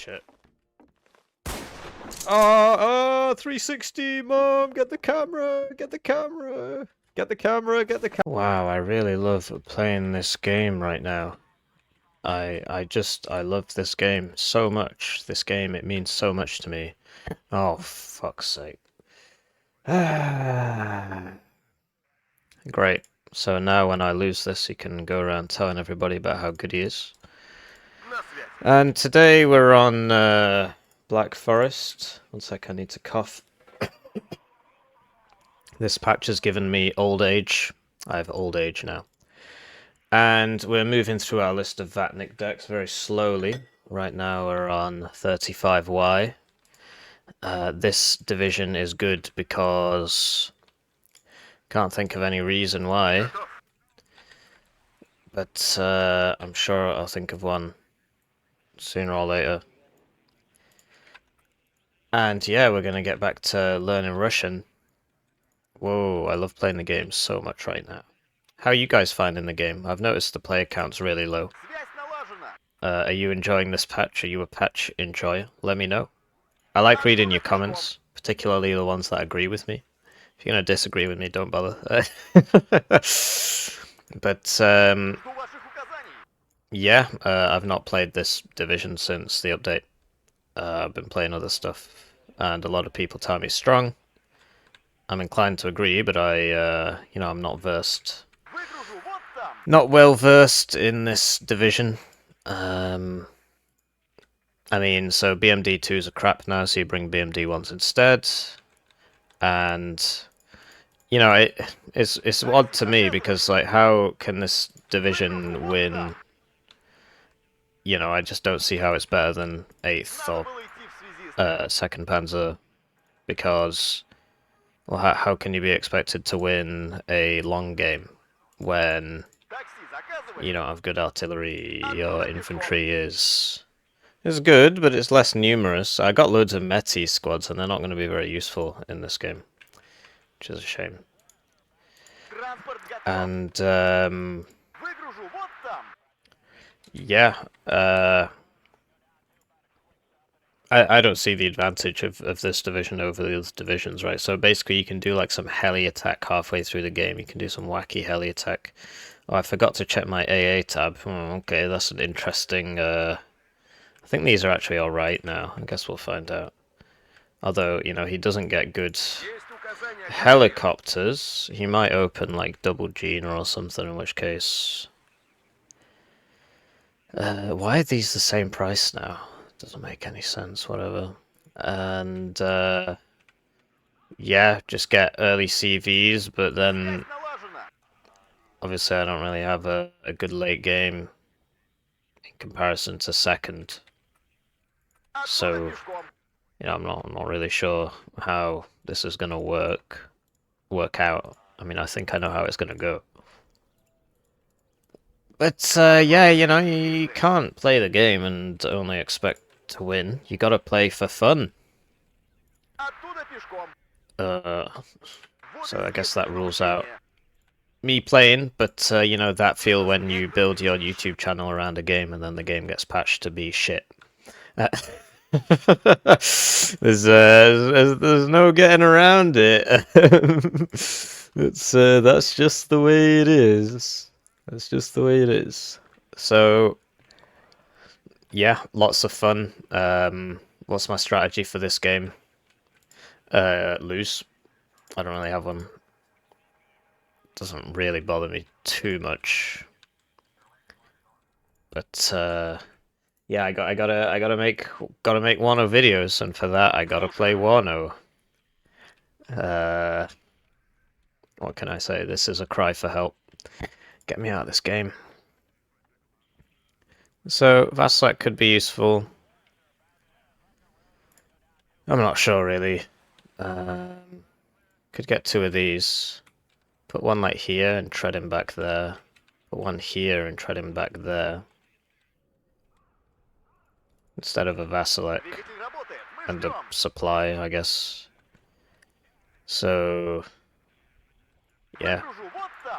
shit. Oh, 360, Mom! Get the camera! Get the camera! Get the camera! Get the camera! Wow, I really love playing this game right now. I love this game so much. This game, it means so much to me. Oh, fuck's sake. Great. So now when I lose this, he can go around telling everybody about how good he is. And today we're on Black Forest. One sec, I need to cough. This patch has given me old age. I have old age now. And we're moving through our list of Vatnik decks very slowly. Right now we're on 35Y. This division is good because... can't think of any reason why. But I'm sure I'll think of one sooner or later. And yeah, we're going to get back to learning Russian. Whoa, I love playing the game so much right now. How are you guys finding the game? I've noticed the player count's really low. Are you enjoying this patch? Are you a patch enjoyer? Let me know. I like reading your comments, particularly the ones that agree with me. If you're going to disagree with me, don't bother. But, yeah, I've not played this division since the update. I've been playing other stuff, and a lot of people tell me it's strong. I'm inclined to agree, but you know, I'm not versed. Not well versed in this division. I mean, so BMD2s are crap now, so you bring BMD1s instead. And, you know, it's odd to me because, like, how can this division win? You know, I just don't see how it's better than 8th or 2nd Panzer, because, well, how can you be expected to win a long game when you don't have good artillery? Your infantry is good, but it's less numerous. I got loads of Meti squads, and they're not going to be very useful in this game, which is a shame. And, yeah, I don't see the advantage of this division over the other divisions, right? So basically you can do like some heli attack halfway through the game. You can do some wacky heli attack. Oh, I forgot to check my AA tab. Okay, that's an interesting... I think these are actually alright now. I guess we'll find out. Although, you know, he doesn't get good helicopters. He might open like double Gina or something, in which case... why are these the same price now? Doesn't make any sense, whatever. And, yeah, just get early CVs, but then, obviously I don't really have a good late game in comparison to second. So, you know, I'm not really sure how this is going to work out. I mean, I think I know how it's going to go. But, yeah, you know, you can't play the game and only expect to win. You gotta play for fun. So I guess that rules out me playing, but, you know, that feel when you build your YouTube channel around a game and then the game gets patched to be shit. There's no getting around it. That's just the way it is. That's just the way it is. So, yeah, lots of fun. What's my strategy for this game? Lose. I don't really have one. Doesn't really bother me too much. But yeah, I gotta make Warno videos, and for that I gotta play Warno. What can I say? This is a cry for help. Get me out of this game. So Vaslak could be useful. I'm not sure really. Could get 2 of these. Put one like here and tread him back there. Put one here and tread him back there. Instead of a Vasilek. And a supply, I guess. So... yeah.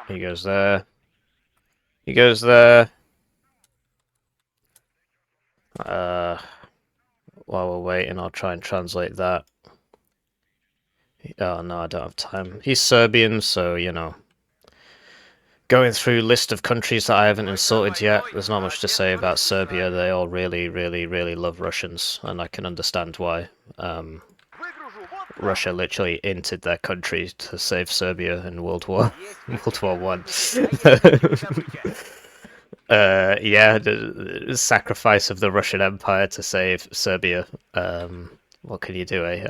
He goes there. He goes there. while we're waiting, I'll try and translate that. Oh no, I don't have time. He's Serbian, so, you know. Going through list of countries that I haven't insulted yet, there's not much to say about Serbia. They all really, really, really love Russians, and I can understand why. Russia literally entered their country to save Serbia in World War One. Yeah, the sacrifice of the Russian Empire to save Serbia. What can you do, eh?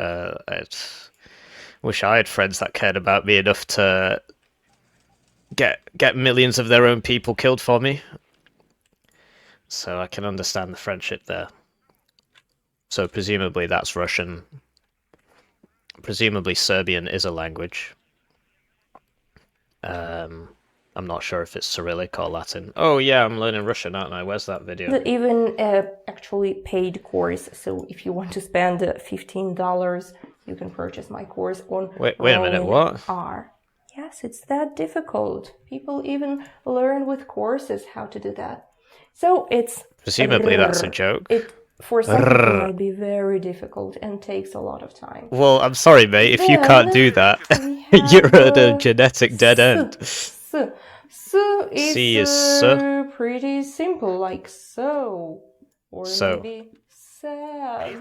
I wish I had friends that cared about me enough to get millions of their own people killed for me. So I can understand the friendship there. So presumably that's Russian. Presumably Serbian is a language. I'm not sure if it's Cyrillic or Latin. Oh yeah, I'm learning Russian, aren't I? Where's that video? Even actually paid course. So if you want to spend $15, you can purchase my course on Wait a minute, what? R. Yes, it's that difficult. People even learn with courses how to do that. So it's... Presumably that's a joke. For some people it might be very difficult and takes a lot of time. Well, I'm sorry, mate. If you can't do that, you're at a genetic dead end. So is pretty simple, like so. Or so. Maybe sad.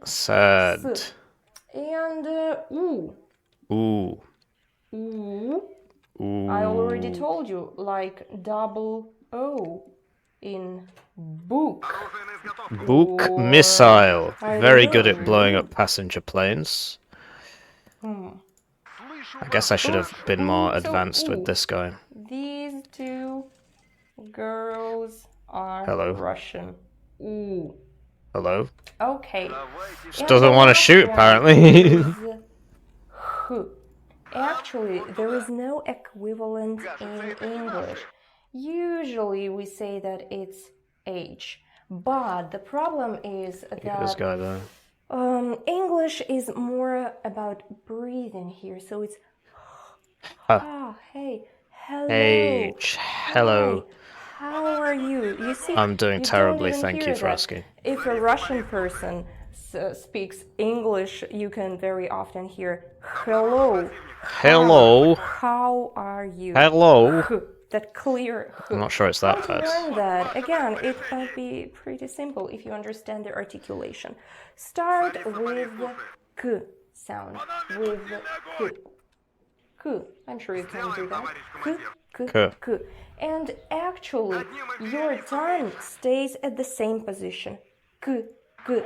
Sad. And ooh. Ooh. Ooh. Ooh. I already told you, like double O in book. Book or, missile. Very good at blowing up passenger planes. I guess I should have been more advanced with this guy. These two girls are Russian. Ooh. Hello? Okay. Just doesn't want to shoot, apparently. Actually, there is no equivalent in English. Usually we say that it's H. But the problem is that This guy there. English is more about breathing here, so it's hey, hello. H, hello. Hi, how are you? You see, I'm doing terribly, thank you for asking. If a Russian person speaks English, you can very often hear hello. Hello. How are you? Hello. That clear. I'm not sure it's that bad. Learn that. Again, it might be pretty simple if you understand the articulation. Start with the K sound. With the K. K. I'm sure you can do that. K, K, K. K. And actually, your tongue stays at the same position. K, K,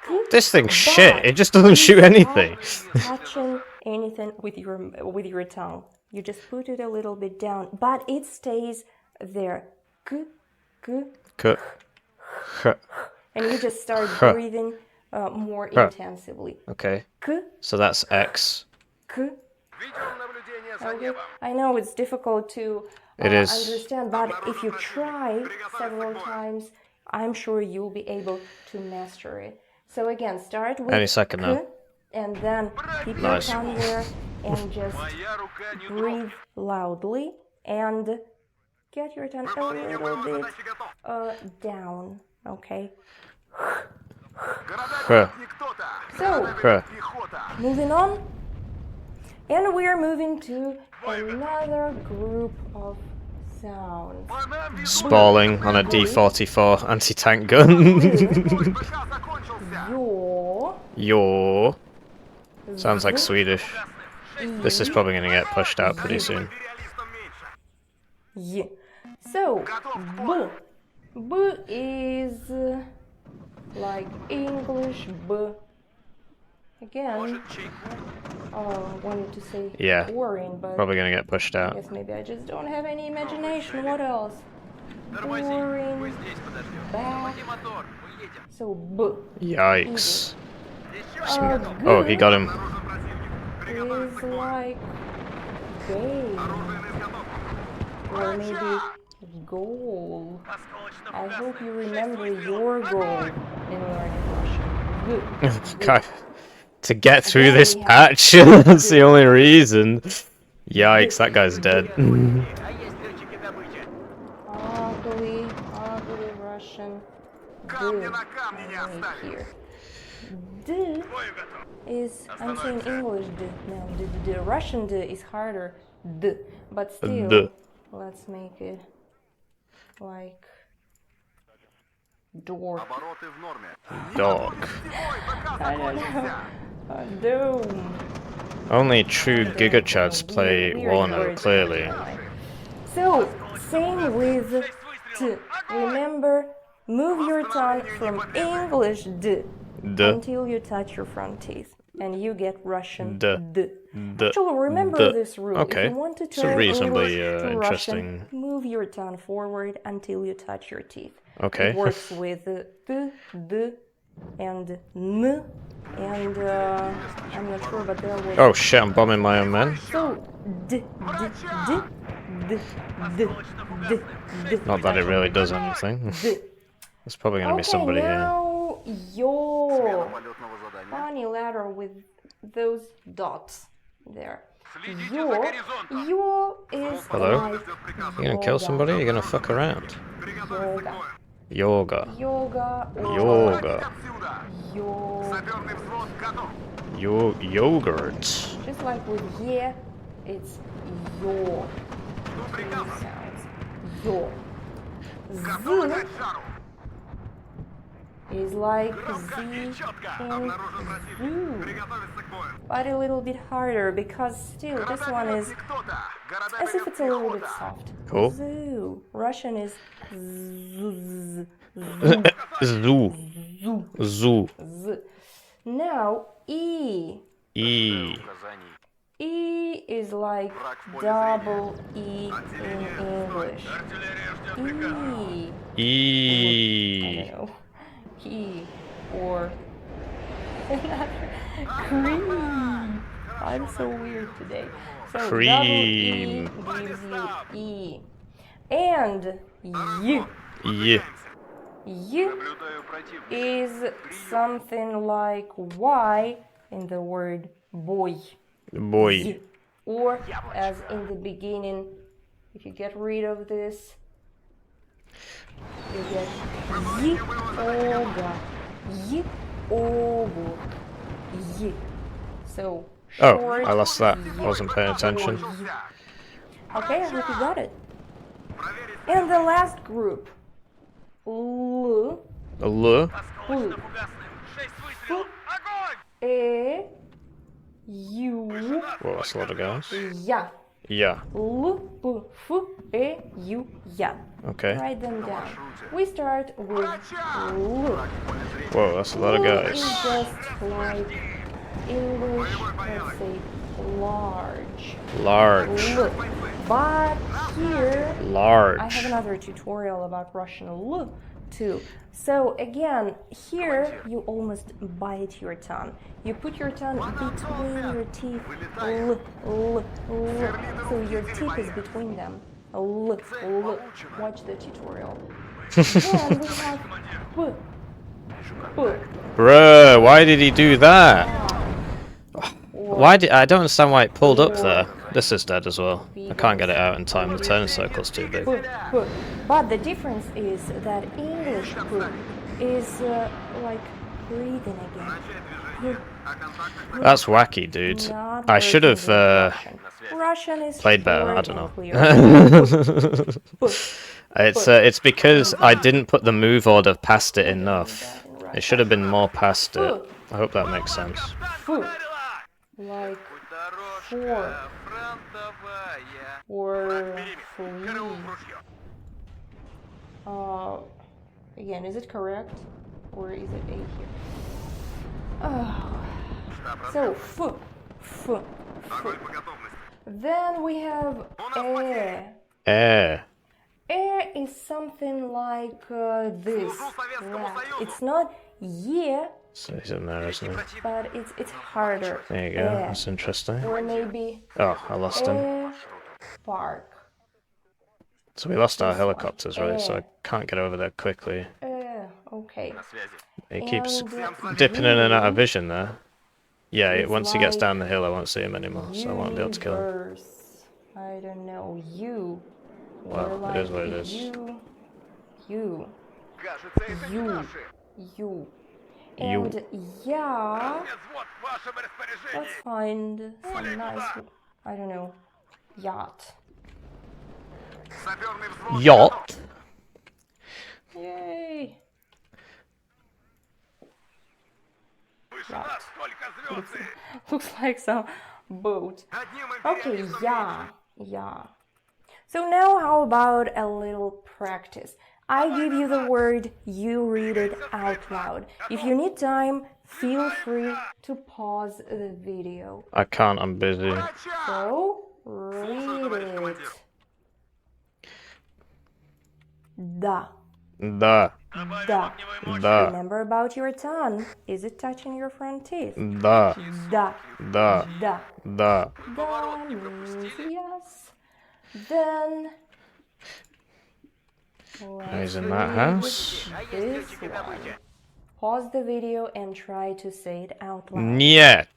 K. This thing's shit. It just doesn't shoot anything. Touching anything with your tongue. You just put it a little bit down, but it stays there. K, K, K. and you just start breathing more intensively. Okay. K. So that's X. K. Okay. I know it's difficult to understand, but if you try several times, I'm sure you'll be able to master it. So again, start with any second K, now. and then keep your tongue there and just breathe loudly and get your tongue a little bit down, okay? So, moving on, and we are moving to another group of sounds. Spalling on a D44 anti-tank gun. Your. Sounds like Swedish. This is probably going to get pushed out pretty soon. Yeah. So, B. B is like English B. Again, wanted to say boring, but probably going to get pushed out. I guess maybe I just don't have any imagination. What else? Boring. Back. So, B. Yikes. Oh, he got him. Is like game or maybe goal. I hope you remember your goal in learning Russian. God, to get through this patch, that's the only reason. Yikes, that guy's dead. Ugly Russian. Here. D is, I'm saying English D now, D. Russian D is harder, D, but still, D. let's make it like door. Dog. I don't know. Dome. Only true gigachads play Warno, clearly. So, same with T. Remember, move your tongue from English D until you touch your front teeth. And you get Russian D. Actually, remember this rule. Okay. If you want to It's a turn reasonably English to interesting. Russian, move your tongue forward until you touch your teeth. Okay. It works with T, D, and N. And I'm not sure, but there was... Oh shit, I'm bombing my own men. So, D, D, D, D, D, D, D. Not that it really does anything. There's probably going to be somebody here. Now your funny letter with those dots there. Your is Hello? like You gonna kill somebody? You're gonna fuck around? Yoga. Yoga. Yoga. Yogurt. Just like with yeah, it's your. Two sounds. Your. Z is like Z in zoo, but a little bit harder because still this one is as if it's a little bit soft. Cool. Zoo. Russian is zoo. Zoo. Zoo. Z. Now E. E. E is like double E in English. E. E. I don't know. E or cream. I'm so weird today. So Cream. double E gives you E. And Y. Y. Y is something like Y in the word boy. Boy. Y. Or as in the beginning, if you get rid of this, you get yoga, yoga, y. So short. Oh, I lost that. I wasn't paying attention. Okay, I hope you got it. And the last group, L, L. L, F, E, U, Well, that's a lot of guys. Ya. Yeah. L, P, F, E, U, Ya. Okay. Write them down. We start with L. Whoa, that's a lot of L guys. is just like English, let's say, large. Large. L. But here, I Large. have another tutorial about Russian L too. So again, here you almost bite your tongue. You put your tongue between your teeth. L, L, L. So your teeth is between them. L, L. Watch the tutorial. Then we have P. P. Bruh, why did he do that? Why did I don't understand why it pulled up there. This is dead as well. I can't get it out in time. The turn circle's too big. But the difference is that English is like breathing again. That's wacky, dude. Not I should have Russian is played better. I short don't and know. It's because I didn't put the move order past it enough. It should have been more past it. I hope that makes sense. Like four or three. Again, is it correct or is it A here? Oh. So F, F, F. Then we have E. E is something like this. It's not yeah. So he's in there, isn't he? But it's harder. There you go. That's interesting. Or maybe Oh, I lost him. Park. So we lost our helicopters, right? So I can't get over there quickly. Okay. He keeps dipping in and out of vision there. Yeah, once he gets down the hill, I won't see him anymore, so I won't be able to kill him. I don't know. You. Well, it is what it is. You. You. You. And yeah, let's find some nice, I don't know, yacht. Yacht. Yay! Yacht. Looks like some boat. Okay, yeah, yeah. So now how about a little practice? I give you the word, you read it out loud. If you need time, feel free to pause the video. I can't, I'm busy. So, read it. Da. Da. Da. Da. Remember about your tongue. Is it touching your front teeth? Da. Da. Da. Da. Da. Da means yes. Then He's in that house. this one. Pause the video and try to say it out loud. Нет.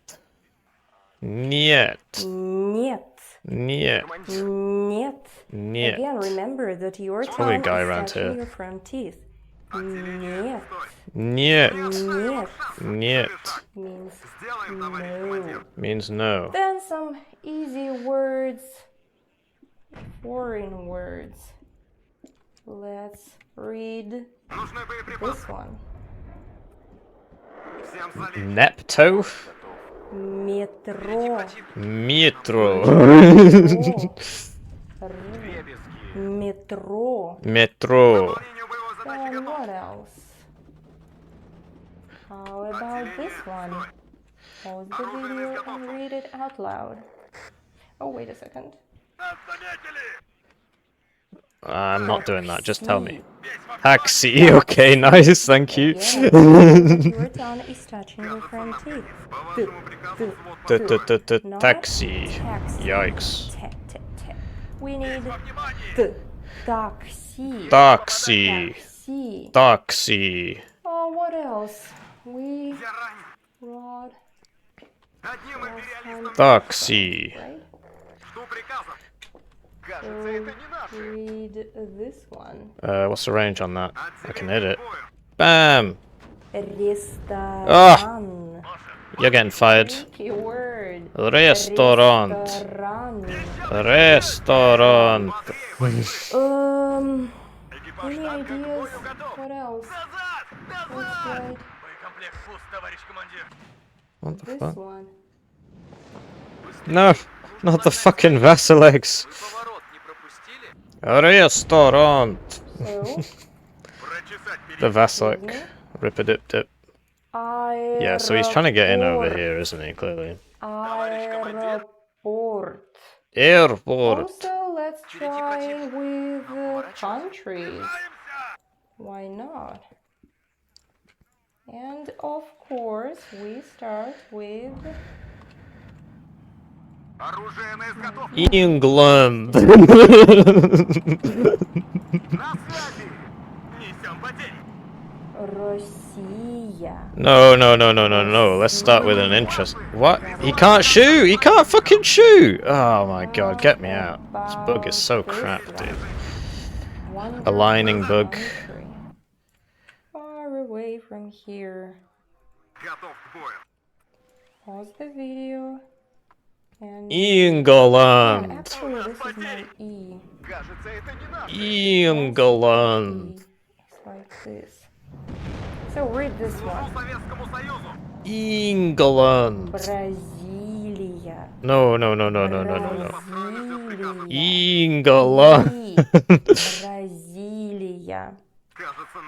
Нет. Нет. Нет. Нет. Нет. Again, remember that your probably a tongue guy is around touching here. your front teeth. Нет. Нет. Нет Нет. means no. Means no. Then some easy words, foreign words. Let's read this one. Nepto. Metro. Metro. Metro. Metro. Then what else? How about this one? Pause the video and read it out loud. Oh, wait a second. I'm not doing that, just tell me. Taxi, okay, nice, thank you. Your tongue is touching your front teeth. Taxi. Yikes. We need the taxi. Taxi. Taxi. Taxi. Oh, what else? We rode. Taxi. Right? So read this one. What's the range on that? I can hit it. Bam! Restaurant. You're getting fired. Tricky word. Restaurant. Restaurant. Any ideas? What else? Let's write What the this fuck? one. No, not the fucking Vasilex. Restaurant. So, The Vasilek. Rip-a-dip-dip. Yeah, so he's trying to get in over here, isn't he, clearly? Airport. Airport. Also, let's try with countries. Why not? And of course, we start with England. Россия. No. Let's start with an interest. What? He can't shoot! He can't fucking shoot! Oh my god, get me out. This bug is so crap, dude. Aligning bug. Far away from here. Pause the video. And England. actually, this is my E. England. It's like this. So read this one. England. Brasilia. No. Brasilia. England. Brasilia.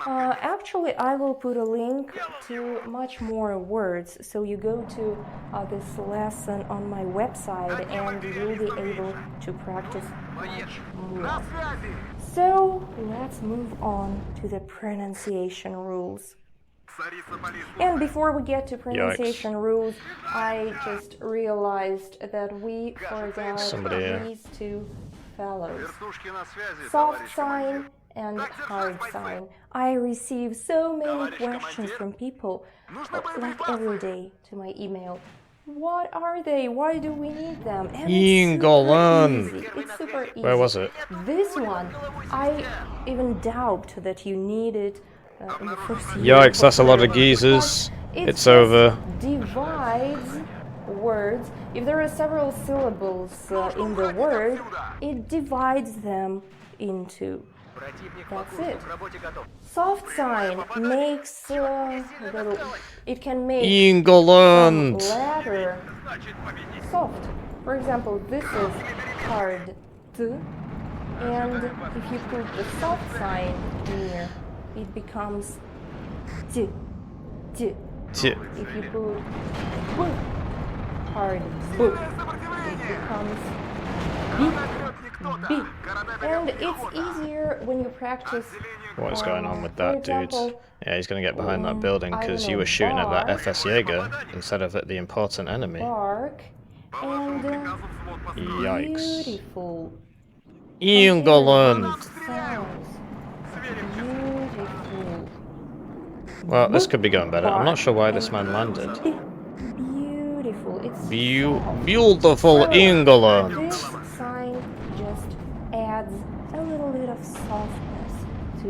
Actually, I will put a link to much more words, so you go to this lesson on my website and you'll be able to practice much more. So, let's move on to the pronunciation rules. And before we get to pronunciation rules, I just realized that we forgot these two fellows. Soft sign and hard sign. I receive so many questions from people, like every day, to my email. What are they? Why do we need them? And England. it's super easy. Where was it? This one, I even doubt that you need it in the first year. Yikes, that's a lot of geezers. It's just over. Divides words. If there are several syllables in the word, it divides them into. That's it. Soft sign makes it can make England. some letter soft. For example, this is hard T, and if you put the soft sign near, it becomes T. T. T. If you put B, hard B, it becomes B. And it's easier when you practice. What is going on with that dude? Example, Yeah, he's gonna get behind that building because you were shooting at that FS Jaeger instead of at the important enemy. bark and Yikes. beautiful. England. Sounds. Beautiful. Well, this could be going better. I'm not sure why this man landed. Beautiful. It's soft. Beautiful England. This sign just adds a little bit of softness to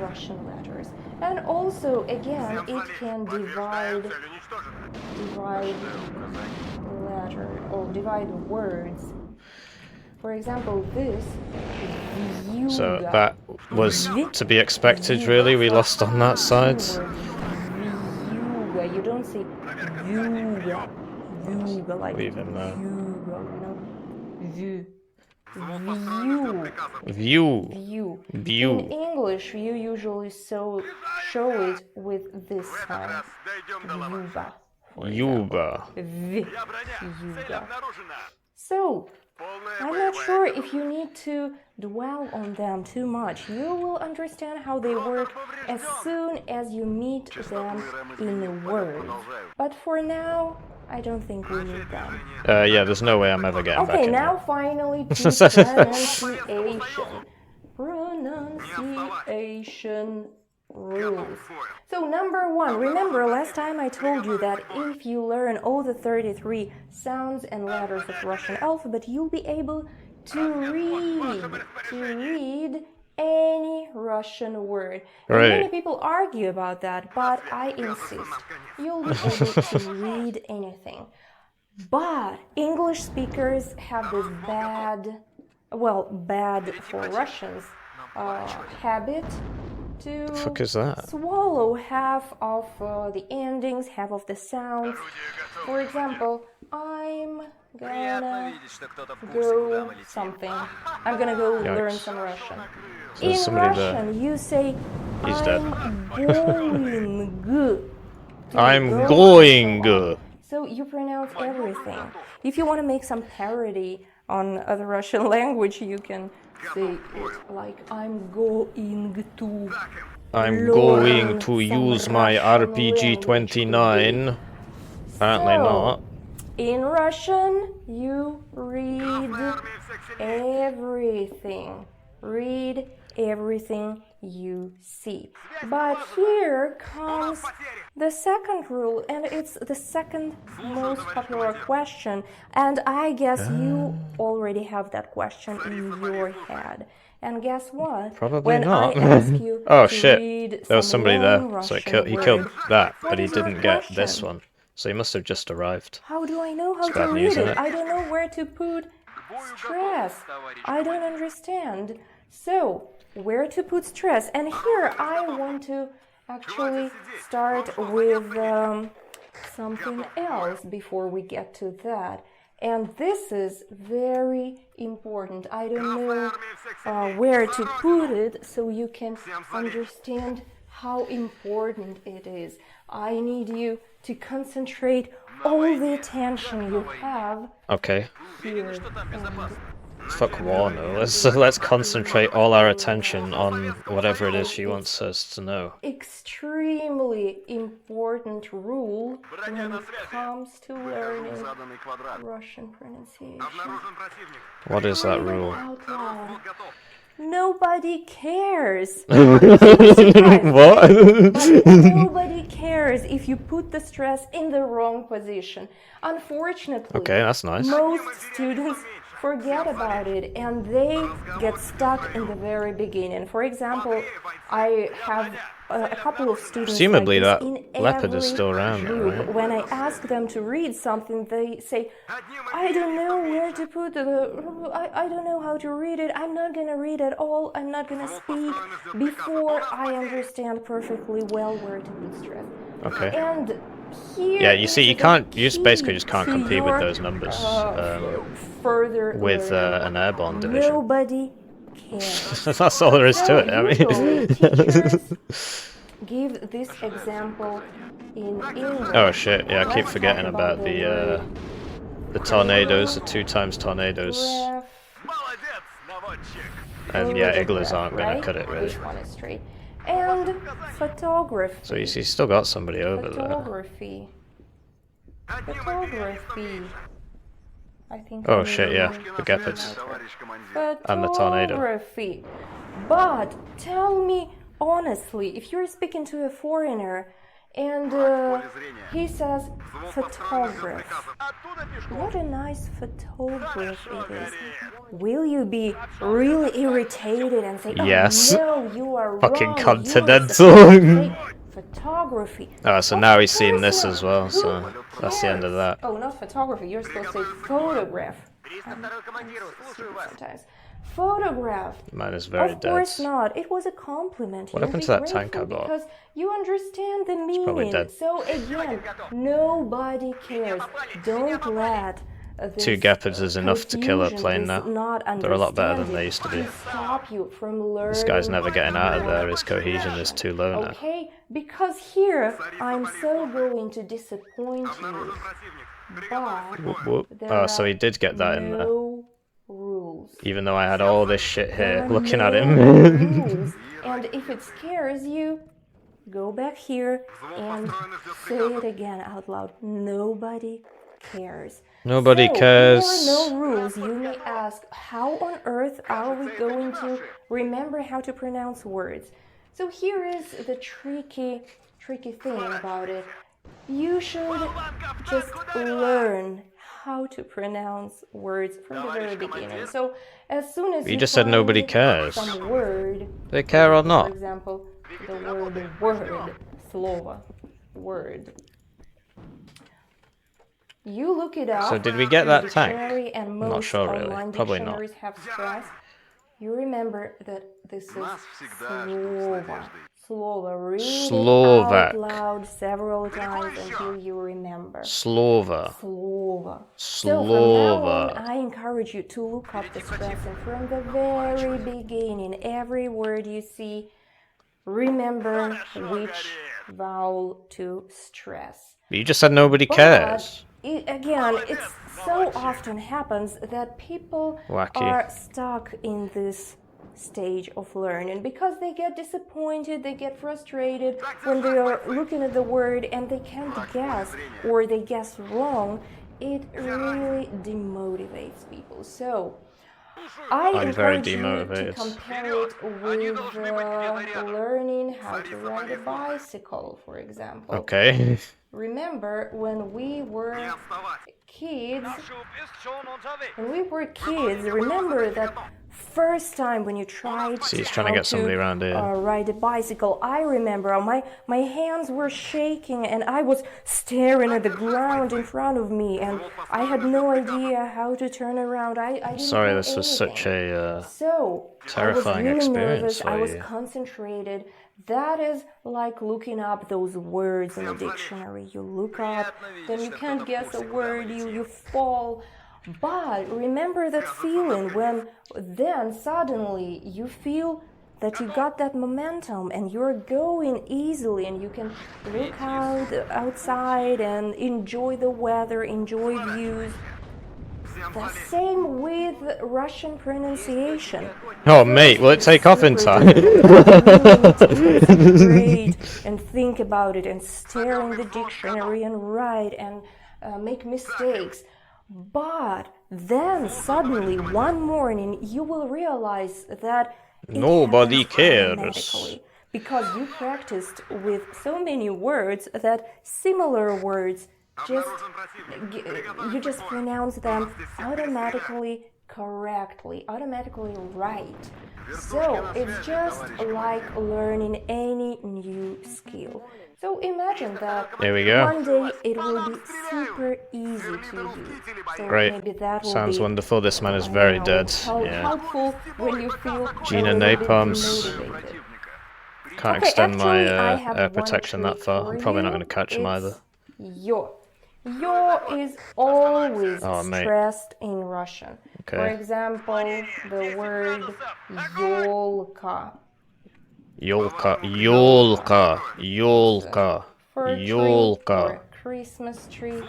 Russian letters. And also, again, it can divide letter or divide words. For example, this Yuga. So that was to be expected, really. We lost on that side. Yuga. You don't say Yuga. Yuga like Leave him there. Yuga, no. View. View. View. In English, you usually show it with this sign. Yuga. Yuba. Yuga. So, I'm not sure if you need to dwell on them too much. You will understand how they work as soon as you meet them in the words. But for now, I don't think we need them. Yeah, there's no way I'm ever getting back Okay, in now there. finally to pronunciation. Pronunciation rules. So number one, remember last time I told you that if you learn all the 33 sounds and letters of Russian alphabet, you'll be able to read any Russian word. And Right. many people argue about that, but I insist. You'll be able to read anything. But English speakers have this bad for Russians, habit to Fuck is that? swallow half of the endings, half of the sounds. For example, I'm gonna go something. I'm gonna go learn some Russian. So In there's somebody Russian, there. you say He's dead. I'm I'm going. So you pronounce everything. If you want to make some parody on other Russian language, you can say it like I'm going to. I'm learn going to some use my Russian RPG-29. Apparently So, not. In Russian, you read everything. Read everything you see. But here comes the second rule, and it's the second most popular question. And I guess you already have that question in your head. And guess what? Probably when not. I ask you Oh to shit, read there was some somebody long there. So Russian he killed word, that, what but he is your didn't get this question? one. So he must have just arrived. How do I know how It's to bad read news, it? isn't it? I don't know where to put stress. I don't understand. So, where to put stress? And here I want to actually start with something else before we get to that. And this is very important. I don't know where to put it so you can understand how important it is. I need you to concentrate all the attention you have Okay. here. Fuck Warno. Let's concentrate all our attention on whatever it is she wants us to know. Extremely important rule when it comes to learning Russian pronunciation. What is that Read it rule? out loud. Nobody cares. What? But nobody cares if you put the stress in the wrong position. Unfortunately, Okay, that's nice. most students forget about it and they get stuck in the very beginning. For example, I have a couple of students Presumably like this that in leopard is every still around though, group. right? When I ask them to read something, they say, I don't know where to put I don't know how to read it. I'm not gonna read at all. I'm not gonna speak before I understand perfectly well where to put stress. Okay. And here Yeah, you see, you can't, you key basically just can't to compete with your, those numbers further with learning. an airborne division. Nobody cares. That's all there is to it. I Usually, mean, teachers give this example in English. oh shit! Yeah, I keep Let's forgetting talk about the tornadoes, the 2x tornadoes, and yeah, igloos aren't gonna cut it really. This one is straight. And photography. So you see, you still got somebody over there. Photography. I think. Oh shit! Yeah, the gepards and the tornado. Photography. But tell me honestly, if you're speaking to a foreigner and he says photograph, what a nice photograph it is. Will you be really irritated and say, oh Yes. no, you are Fucking wrong, continental. photography. Oh, so now he's seen this as well, so that's the end of that. Oh, not photography, you're supposed to say photograph. Sometimes. Photograph. Man is very dead. Of course not. It was a compliment. What happened to that tank I bought? Because you understand the meaning. Probably dead. So again, nobody cares. Don't let this 2 gepards is enough to kill a plane now. They're a lot better than they used to be. Stop you from learning. This guy's never getting out of there. His cohesion is too low now. Okay, because here I'm so going to disappoint you. But Whoop, whoop. Oh, so he did get that in there. Rules. Even though I had all this shit here looking at him. Rules. And if it scares you, go back here and say it again out loud. Nobody cares. Nobody So, cares. There are no rules. You may ask, how on earth are we going to remember how to pronounce words? So here is the tricky thing about it. You should just learn how to pronounce words from the very beginning. So as soon as You just said nobody cares. Some word, They care or not? for example, the word, слово, word. You look it up. So did we get that the tank? dictionary and I'm not most sure really. online Probably not. dictionaries have stress. You remember that this is слово. Слово, read Slovak. it out loud several times until you remember. Slova. Слово. So from now Slova. on, I encourage you to look up the stress, and from the very beginning, every word you see, remember which vowel to stress. You just said nobody cares. Again, it so often happens that people are stuck in this stage of learning because they get disappointed, they get frustrated when they are looking at the word and they can't guess or they guess wrong. It really demotivates people. So I encourage you to compare it with learning how to ride a bicycle, for example. Okay. Remember when we were kids, remember that first time when you tried he's trying to get somebody around here. Ride a bicycle, I remember my hands were shaking and I was staring at the ground in front of me and I had no idea how to turn around. I didn't Sorry, know this was such a terrifying I was really experience nervous, for I was you. concentrated. That is like looking up those words in a dictionary. You look up, then you can't guess a word, you fall. But remember that feeling when then suddenly you feel that you got that momentum and you're going easily and you can look outside and enjoy the weather, enjoy views. The same with Russian pronunciation. Oh, mate, will it take off in time? Great, and think about it and stare in the dictionary and write and make mistakes. But then suddenly one morning you will realize that nobody cares. Because you practiced with so many words that similar words you just pronounce them automatically correctly, automatically right. So it's just like learning any new skill. So imagine that Here we go. one day it will be super easy to do. So Great. maybe that will Sounds be, wonderful. This man is I very don't know, dead. Yeah. helpful when you feel Gina a little bit napalms. demotivated. Can't Okay, extend my actually, I have air one protection that trick far. for I'm probably not you. going to catch him either. It's yo. Yo is always Oh, mate. stressed in Russian. For Okay. example, the word yolka. Yolka. Yolka. Yolka. For tree Yolka. or Christmas tree.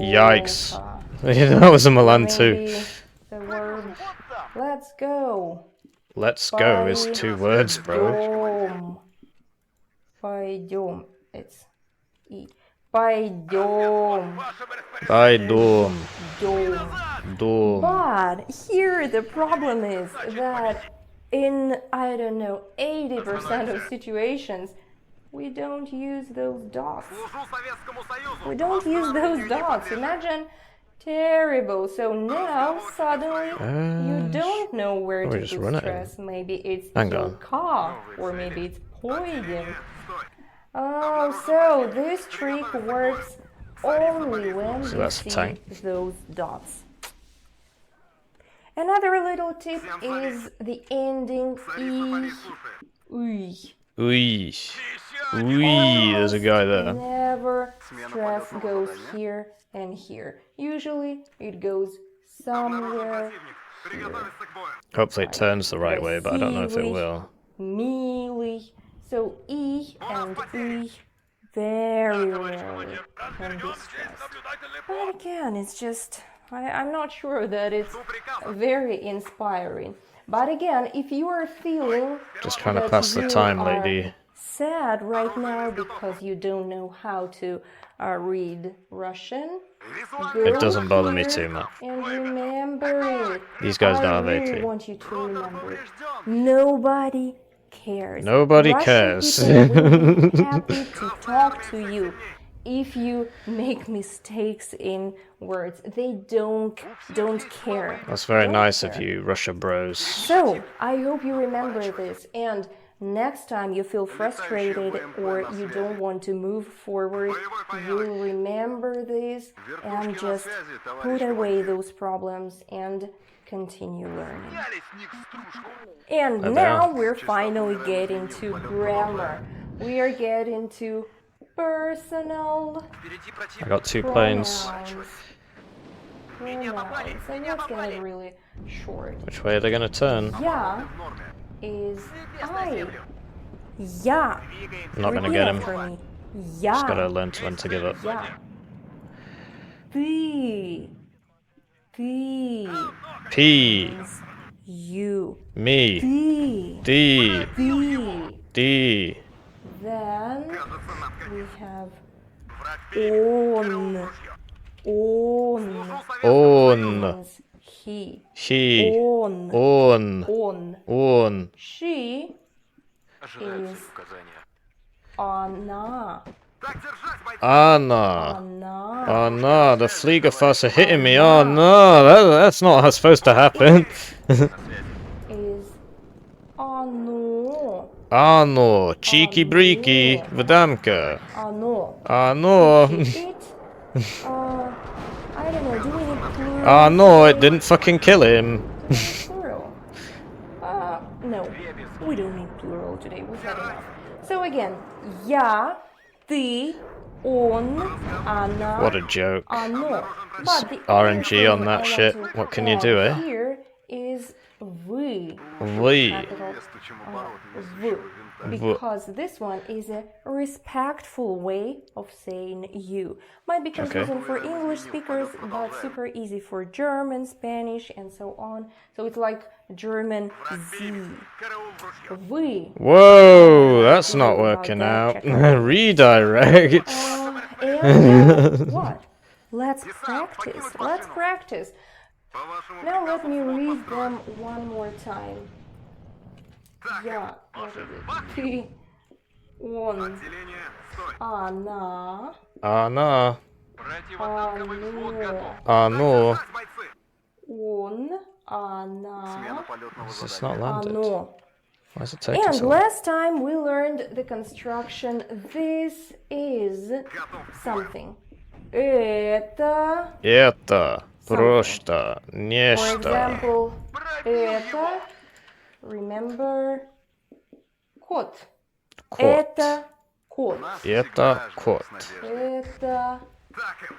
Yikes. Yolka. That was a Or Milan too. maybe the word let's go. Let's go is 2 words, bro. Пойдем. Пойдем. It's E. Пойдем. Пойдем. Дом. Дом. But here the problem is that in, I don't know, 80% of situations, we don't use those dots. We don't use those dots. Imagine terrible. So now suddenly you don't know where to just put run it in. stress. Maybe it's Hang your on. car, or maybe it's poison. Oh, so this trick works only when So you that's a see tank. those dots. Another little tip is the ending E. Uy. Uy. Uy. There's a guy there. Never stress goes here and here. Usually it goes somewhere here. Hopefully it turns the right way, but I don't know if it Красивый, will. милый. So E and E very rarely can be stressed. But again, it's just, I'm not sure that it's very inspiring. But again, if you are feeling Just trying to that pass the you time, are lady. sad right now because you don't know how to read Russian, It doesn't bother me here too much. and remember it. These guys don't have I really AP. want you to remember it. Nobody cares. Nobody Russian cares. people will be happy to talk to you. If you make mistakes in words, they don't care. That's very Don't nice care. of you, Russia bros. So, I hope you remember this, and next time you feel frustrated or you don't want to move forward, you'll remember this and just put away those problems and continue learning. And now we're finally getting to grammar. We are getting to personal I got 2 planes. pronouns. Pronouns. And let's get it really short. Which way are they going to turn? Я is I. Я. I'm not going to Repeat get him. after me. Я. Just got to learn when to give up. Я. Ты. Ты. P. Is you. Me. Ты. D. Ты. D. Then we have on. On. On. Means he. She. On. On. On. On. She is она. Anna. Она Oh no, the Fliegerfuss are hitting me. Oh no, that's not supposed to happen. is оно. Ano, cheeky breaky, Vidamka. Оно. Ano. It. I don't know. Do we need plural? Oh no, it didn't fucking kill him. Plural. No. We don't need plural today. We've had enough. So again, я, ты, он, она. What a joke. Оно. But the RNG on only that thing I shit. want to What can you add do, eh? Here is вы. We. Capital V. Because this one is a respectful way of saying you. Might be confusing for English speakers, but super easy for German, Spanish, and so on. So it's like German Z. Вы. Whoa, that's not working out. Redirect. And what? Let's practice. Let's practice. Now let me read them one more time. Я, ты, он, она, Anna. оно, Ano. он, она, It's not landed. оно. Why is it taking And so long? last time we learned the construction this is something. Это, Это просто for нечто. example, это, remember, кот. Кот. Это кот. Это кот. Это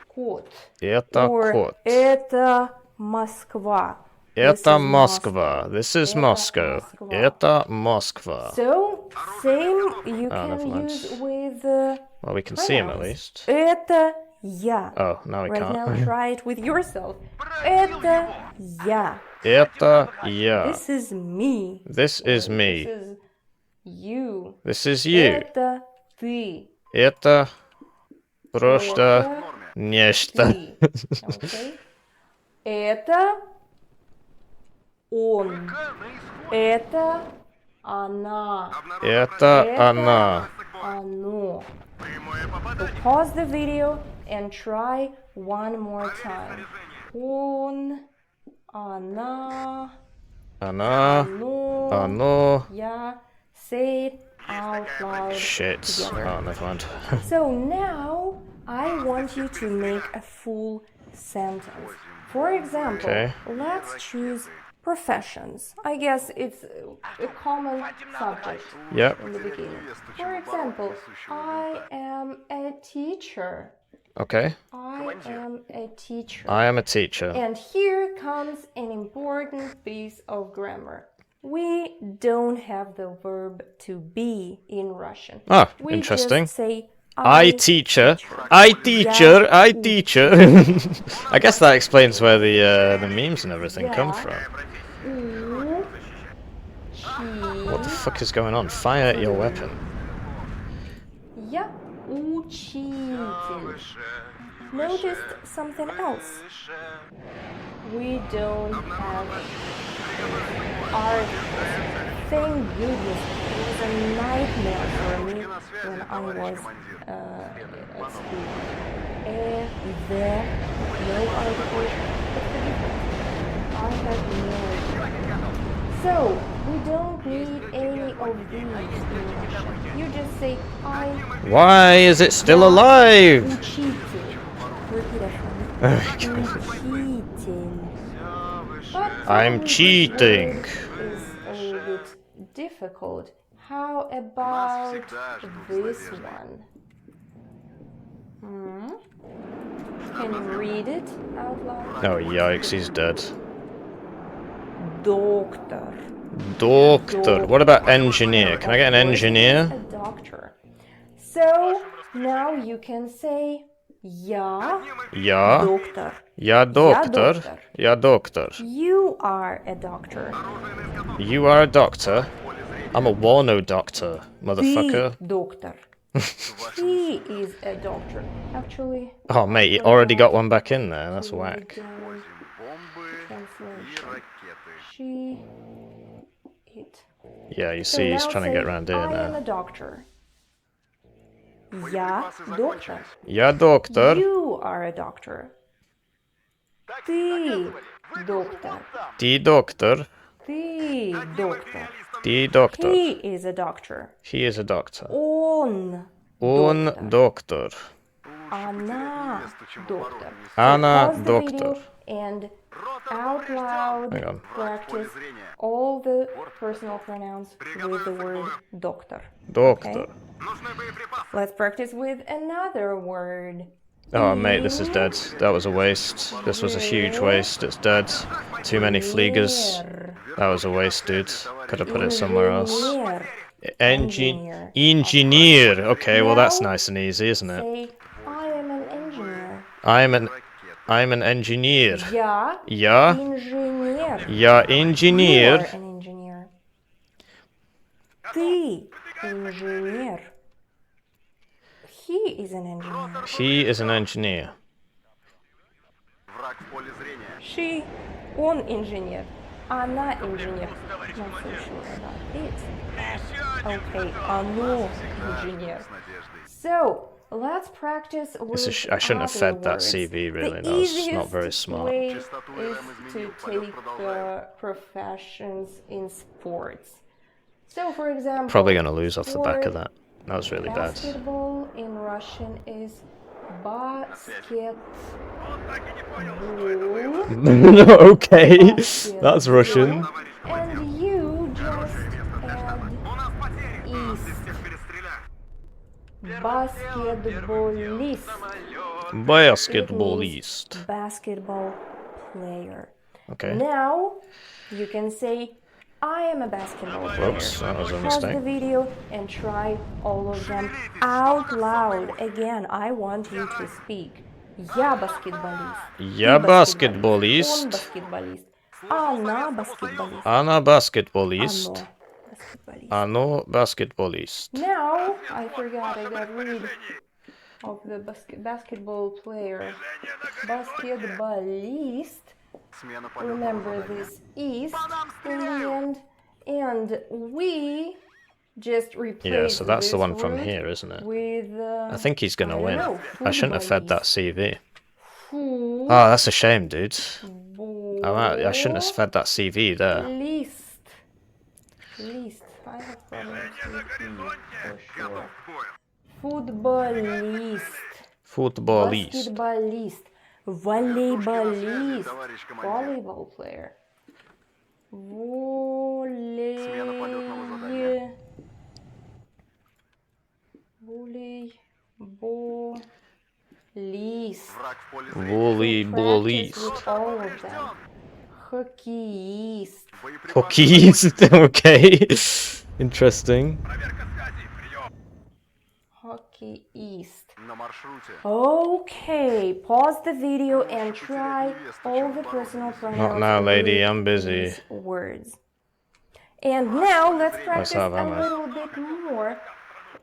кот. Это Or кот. это Москва. Это Москва. This is Это Moscow. Москва. Это Москва. So, same you never can mind. use with Well, we can see him at pronouns. least. Это я. Oh, now we Right now, can't. try it with yourself. Это я. Это я. This is me. This is me. This is you. This is you. Это ты. Это просто Это нечто. ты. Okay. Это он. Это она. Это она. Оно. So pause the video and try one more time. Он, она, Она. оно, Оно. я. Say it out loud Shit. together. Oh, never mind. So now I want you to make a full sentence. For example, Okay. let's choose professions. I guess it's a common subject Yep. in the beginning. For example, I am a teacher. Okay. I am a teacher. I am a teacher. And here comes an important piece of grammar. We don't have the verb to be in Russian. Ah, We interesting. just say I teacher. I teacher. I teacher. I guess that explains where the memes and everything come from. What the fuck is going on? Fire your weapon. Я учитель. Noticed something else. We don't have articles. Thank goodness. It was a nightmare for me when I was at school. There, no articles. What's the difference? I have no idea. So, we don't need any of these in Russian. You just say I Why is it still alive? учитель. Repeat after me. Учитель. But I'm this cheating. word is a little bit difficult. How about this one? Can you read it out loud? Oh, yikes, he's dead. Doctor. Doctor. What about engineer? Can I get an engineer? A doctor. So now you can say я Я. доктор. Я доктор. Я доктор. You are a doctor. You are a doctor. I'm a Warno doctor, motherfucker. Ты доктор. He is a doctor. Actually, Oh, mate, you already got one back in there. That's whack. Translation. She, it. Yeah, you So see, he's now trying to say, get around here I am a now. doctor. Я доктор. Я доктор. You are a doctor. Ты доктор. Ты доктор. Ты доктор. Ты доктор. He is a doctor. He is a doctor. Он Он доктор. доктор. Она доктор. Она Pause the video доктор. and out loud Hang on. practice all the personal pronouns with the word doctor. Доктор. Let's practice with another word. Oh, mate, this is dead. That was a waste. This was a huge waste. It's dead. Too many fliegers. That was a waste, dude. Could have put it somewhere else. Engineer. Engineer. Okay, well that's nice and easy, isn't it? Say, I am an engineer. I'm an engineer. Я Я. инженер. Я You инженер. are an engineer. Ты инженер. He is an engineer. He is an engineer. She, он инженер. Она инженер. Not so sure about it. Okay, оно инженер. So, let's practice with I shouldn't have other fed that words. CV, really. The That was not very easiest smart. way is to take professions in sports. So, for example, Probably going to lose off the back of sport, that. That was really bad. basketball in Russian is basketball. Okay, that's Russian. And you just add east. Basketballist. Basketballist. It means basketball player. Okay. Now you can say, I am a basketball player. Whoops, that was a Pause mistake. the video and try all of them out loud. Again, I want you to speak. Я баскетболист. Я Ты баскетболист. Он баскетболист. Она баскетболист. Она баскетболист. Оно баскетболист. Оно баскетболист. Now, I forgot, I got rid of the basketball player. Basketballist. Remember this east in the end. And we just replace Yeah, so that's the this one from word here, isn't it? with, I think he's going to win. know, I shouldn't have fed that CV. Football. Oh, that's a shame, dude. I shouldn't have fed that CV there. List. I have problems with for sure. Footballist. Footballist. Basketballist. Волейболист. Volleyball player. Волейболист. Volleyballist. With all of them. Хоккеист. Hockeyist. Okay. Interesting. Hockeyist. Okay, pause the video and try all the personal pronouns. Not now, lady. with I'm busy. these words. And now let's practice have a Emma. little bit more.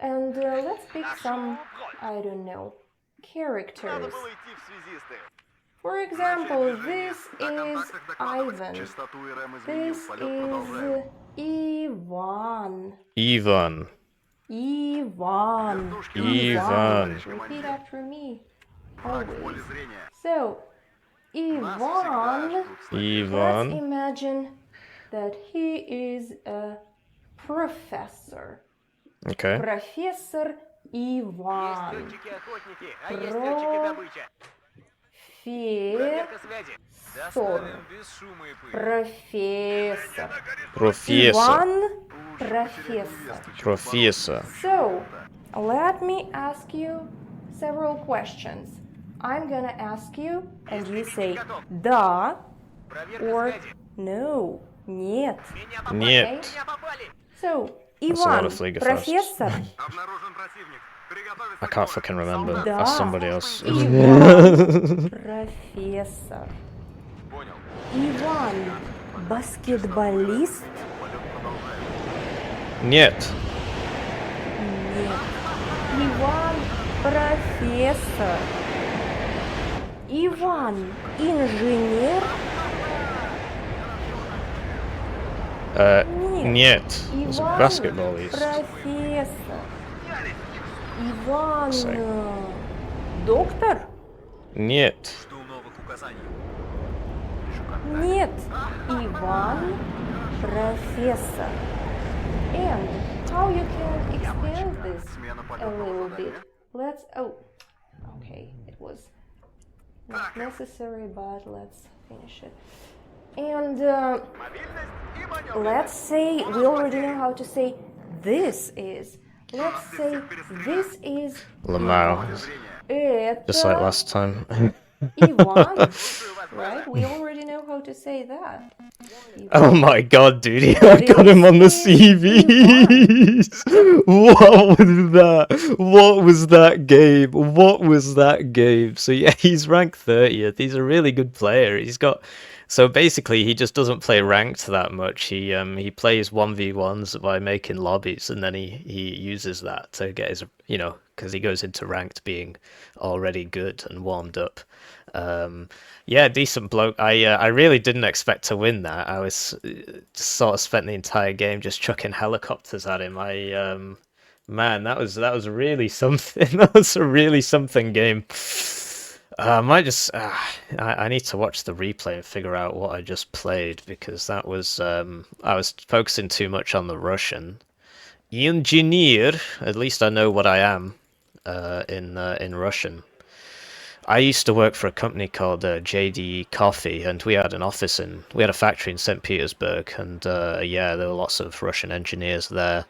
And let's pick some, I don't know, characters. For example, this is Ivan. This is Ivan. Ivan. Ivan. Ivan. Repeat after me. Always. So, Ivan. Ivan. Let's imagine that he is a professor. Okay. Professor Ivan. Professor. Professor. Ivan. Professor. Professor. So, let me ask you several questions. I'm gonna ask you, and you say да or no, нет. Нет. So, That's a lot Иван, of Fliga профессор. I can't fucking remember. Да. That's somebody else. Иван, профессор. Иван, баскетболист. Нет. Нет. Иван, профессор. Иван, инженер. Нет. It's a Иван, basketballist. профессор. Иван, Say. доктор? Нет. Нет. Иван, профессор. And how you can expand this a little bit? Let's, okay, it was not necessary, but let's finish it. And let's say, we already know how to say this is. Let's say this is Lamau. Это Just like last time. Иван, right? We already know how to say that. Oh my god, dude, I got him on the CVs! What was that? What was that game? What was that game? So yeah, he's ranked 30th. He's a really good player. He's got... So basically, he just doesn't play ranked that much. He plays 1v1s by making lobbies, and then he uses that to get his, because he goes into ranked being already good and warmed up. Yeah, decent bloke. I really didn't expect to win that. I was just sort of spent the entire game just chucking helicopters at him. Man, that was really something. That was a really something game. I might just I need to watch the replay and figure out what I just played, because that was I was focusing too much on the Russian. Engineer, at least I know what I am in Russian. I used to work for a company called JD Coffee, and we had a factory in St. Petersburg, and yeah, there were lots of Russian engineers there.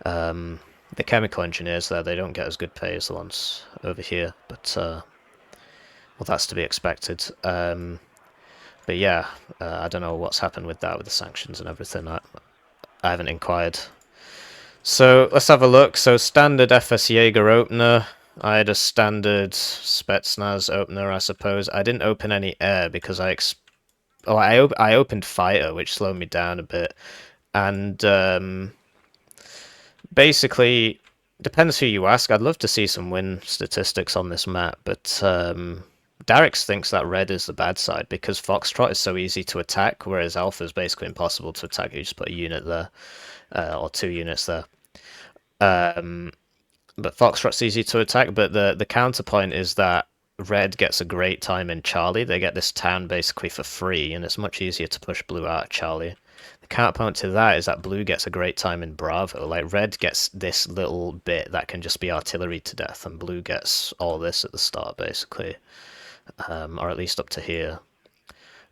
The chemical engineers there, they don't get as good pay as the ones over here, but well, that's to be expected. But yeah, I don't know what's happened with that, with the sanctions and everything. I haven't inquired. So let's have a look. So standard FS Jaeger opener. I had a standard Spetsnaz opener, I suppose. I didn't open any air because I opened fighter, which slowed me down a bit. And basically, depends who you ask. I'd love to see some win statistics on this map, but Darix thinks that red is the bad side because Foxtrot is so easy to attack, whereas Alpha is basically impossible to attack. You just put a unit there, or 2 units there. But Foxtrot's easy to attack, but the counterpoint is that red gets a great time in Charlie. They get this town basically for free, and it's much easier to push blue out of Charlie. The counterpoint to that is that blue gets a great time in Bravo. Like, red gets this little bit that can just be artillery to death, and blue gets all this at the start, basically. Or at least up to here.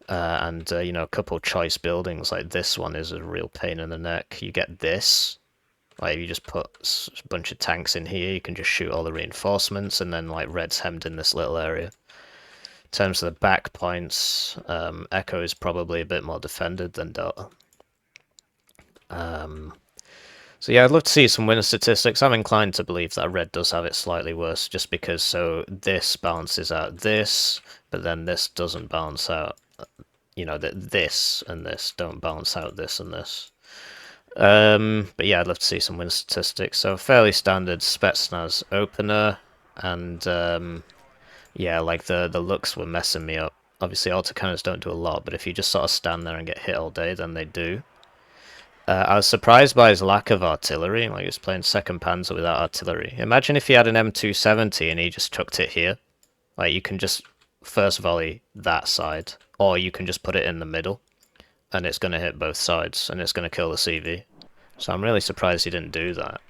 And you know, a couple choice buildings, like this one is a real pain in the neck. You get this. Like, you just put a bunch of tanks in here, you can just shoot all the reinforcements, and then, like, red's hemmed in this little area. In terms of the back points, Echo is probably a bit more defended than Delta. So yeah, I'd love to see some winner statistics. I'm inclined to believe that red does have it slightly worse, just because so this balances out this, but then this doesn't balance out, you know, that this and this don't balance out this and this. But yeah, I'd love to see some win statistics. So fairly standard Spetsnaz opener, and yeah, like the looks were messing me up. Obviously, autocannons don't do a lot, but if you just sort of stand there and get hit all day, then they do. I was surprised by his lack of artillery. Like, he was playing second Panzer without artillery. Imagine if he had an M270 and he just chucked it here. Like, you can just first volley that side, or you can just put it in the middle, and it's going to hit both sides, and it's going to kill the CV. So I'm really surprised he didn't do that.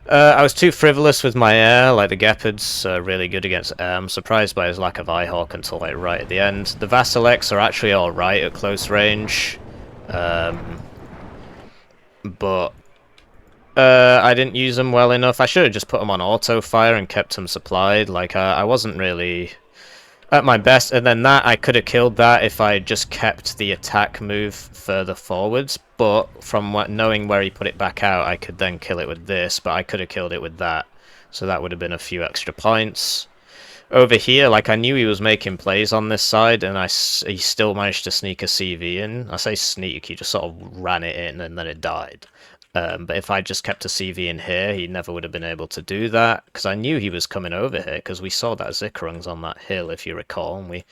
I was too frivolous with my air. Like, the Gepard's really good against air. I'm surprised by his lack of Eyehawk until, like, right at the end. The Vasileks are actually alright at close range. But I didn't use them well enough. I should have just put them on auto fire and kept them supplied. Like, I wasn't really at my best, and then that I could have killed that if I just kept the attack move further forwards, but from knowing where he put it back out, I could then kill it with this, but I could have killed it with that, so that would have been a few extra points. Over here, like, I knew he was making plays on this side, and he still managed to sneak a CV in. I say sneak, he just sort of ran it in and then it died. But if I just kept a CV in here, he never would have been able to do that, because I knew he was coming over here, because we saw that Zikrungs on that hill, if you recall, and we...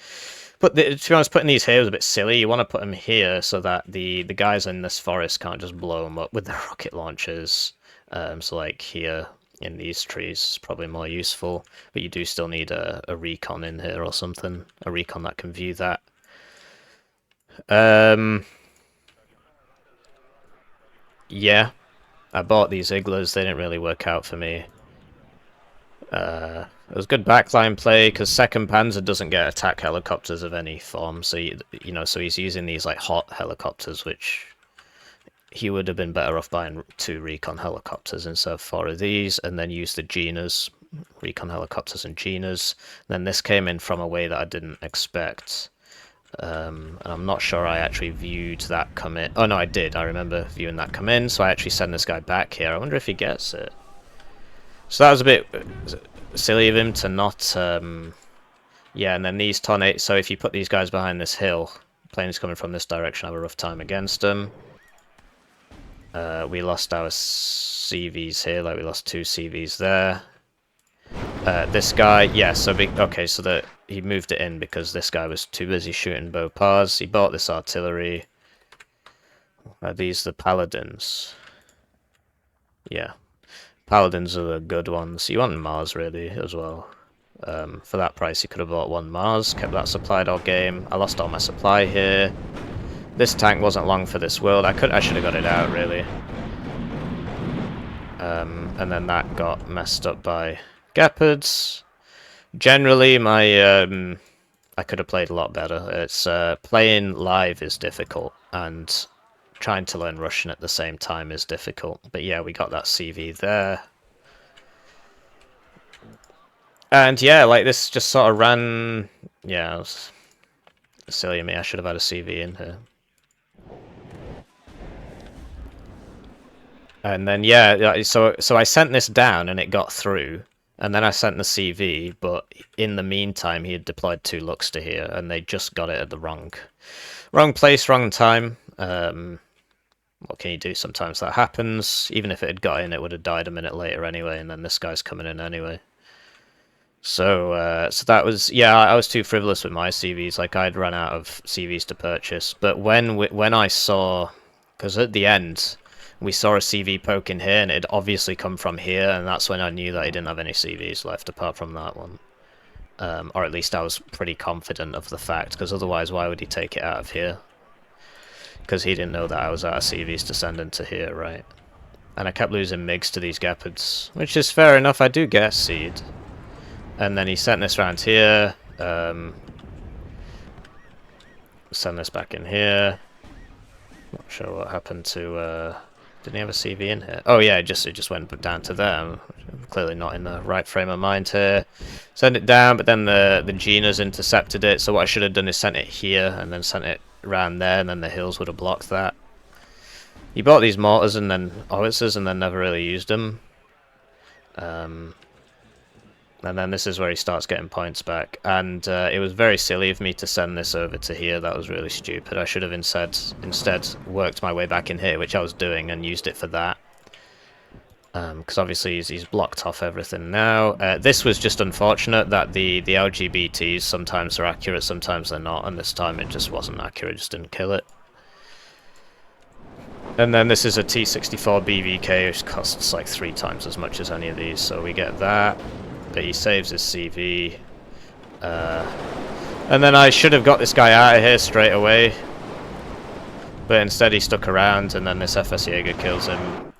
But to be honest, putting these here was a bit silly. You want to put them here so that the guys in this forest can't just blow them up with their rocket launchers. So, like, here in these trees is probably more useful, but you do still need a recon in here or something, a recon that can view that. Yeah, I bought these Iglas, they didn't really work out for me. It was good backline play, because second Panzer doesn't get attack helicopters of any form, so you know, so he's using these, like, hot helicopters, which he would have been better off buying 2 recon helicopters instead of 4 of these, and then use the Genas, recon helicopters and Genas. Then this came in from a way that I didn't expect. And I'm not sure I actually viewed that come in. Oh no, I did. I remember viewing that come in, so I actually send this guy back here. I wonder if he gets it. So that was a bit silly of him to not... yeah, and then these tornadoes... So if you put these guys behind this hill, planes coming from this direction have a rough time against them. We lost our CVs here, like we lost 2 CVs there. This guy, yeah, so okay, so that he moved it in because this guy was too busy shooting Beauparts. He bought this artillery. Are these the paladins? Yeah. Paladins are the good ones. You want Mars, really, as well. For that price, you could have bought 1 Mars, kept that supplied all game. I lost all my supply here. This tank wasn't long for this world. I should have got it out, really. And then that got messed up by Gepards. Generally, I could have played a lot better. It's playing live is difficult, and trying to learn Russian at the same time is difficult. But yeah, we got that CV there. And yeah, like this just sort of ran... Yeah, it was silly of me. I should have had a CV in here. And then yeah, so I sent this down and it got through. And then I sent the CV, but in the meantime he had deployed 2 Lux to here, and they just got it at the wrong place, wrong time. What can you do? Sometimes that happens. Even if it had got in, it would have died a minute later anyway, and then this guy's coming in anyway. So so that was, yeah, I was too frivolous with my CVs. Like, I'd run out of CVs to purchase. But when I saw, because at the end we saw a CV poke in here, and it'd obviously come from here, and that's when I knew that he didn't have any CVs left apart from that one. Or at least I was pretty confident of the fact, because otherwise why would he take it out of here? Because he didn't know that I was out of CVs to send into here, right? And I kept losing MiGs to these Gepards, which is fair enough. I do get a seed. And then he sent this round here. Send this back in here. Not sure what happened to... didn't he have a CV in here? Oh yeah, it just went down to there. I'm clearly not in the right frame of mind here. Send it down, but then the Genas intercepted it. So what I should have done is sent it here, and then sent it around there, and then the hills would have blocked that. He bought these mortars and then howitzers, and then never really used them. And then this is where he starts getting points back. And it was very silly of me to send this over to here. That was really stupid. I should have instead worked my way back in here, which I was doing, and used it for that. Because obviously he's blocked off everything now. This was just unfortunate that the LGBTs sometimes are accurate, sometimes they're not. And this time it just wasn't accurate, just didn't kill it. And then this is a T64 BVK, which costs like 3 times as much as any of these. So we get that. But he saves his CV. And then I should have got this guy out of here straight away. But instead he stuck around, and then this FS Jaeger kills him.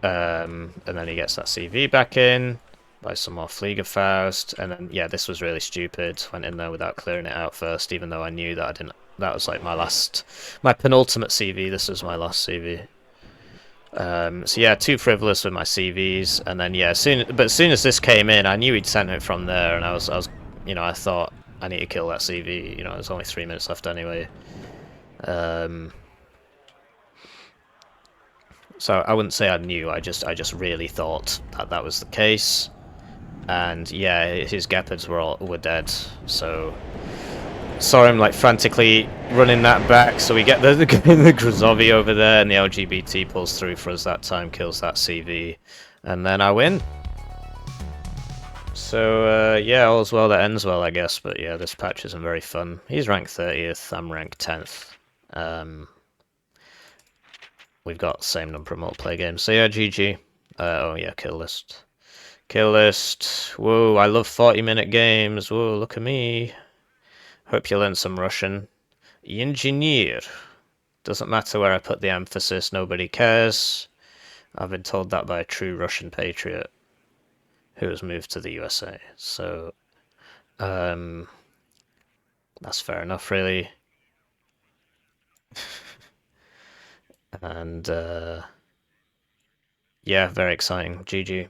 And then he gets that CV back in. Buys some more Fliegerfaust. And then, yeah, this was really stupid. Went in there without clearing it out first, even though I knew that I didn't... That was like my penultimate CV. This was my last CV. So yeah, too frivolous with my CVs, and then yeah, as soon as this came in, I knew he'd sent it from there, and I was, you know, I thought I need to kill that CV. You know, there's only 3 minutes left anyway. So I wouldn't say I knew. I just really thought that was the case, and yeah, his Gepards were dead. So saw him like frantically running that back, so we get the Grozovy over there, and the LGBT pulls through for us that time, kills that CV, and then I win. So yeah, all's well that ends well, I guess. But yeah, this patch isn't very fun. He's ranked 30th, I'm ranked 10th. We've got the same number of multiplayer games, so yeah, GG. Oh yeah, kill list. Kill list. Whoa, I love 40-minute games. Whoa, look at me. Hope you learned some Russian. Engineer. Doesn't matter where I put the emphasis, nobody cares. I've been told that by a true Russian patriot who has moved to the USA. So, that's fair enough, really. And, yeah, very exciting. GG.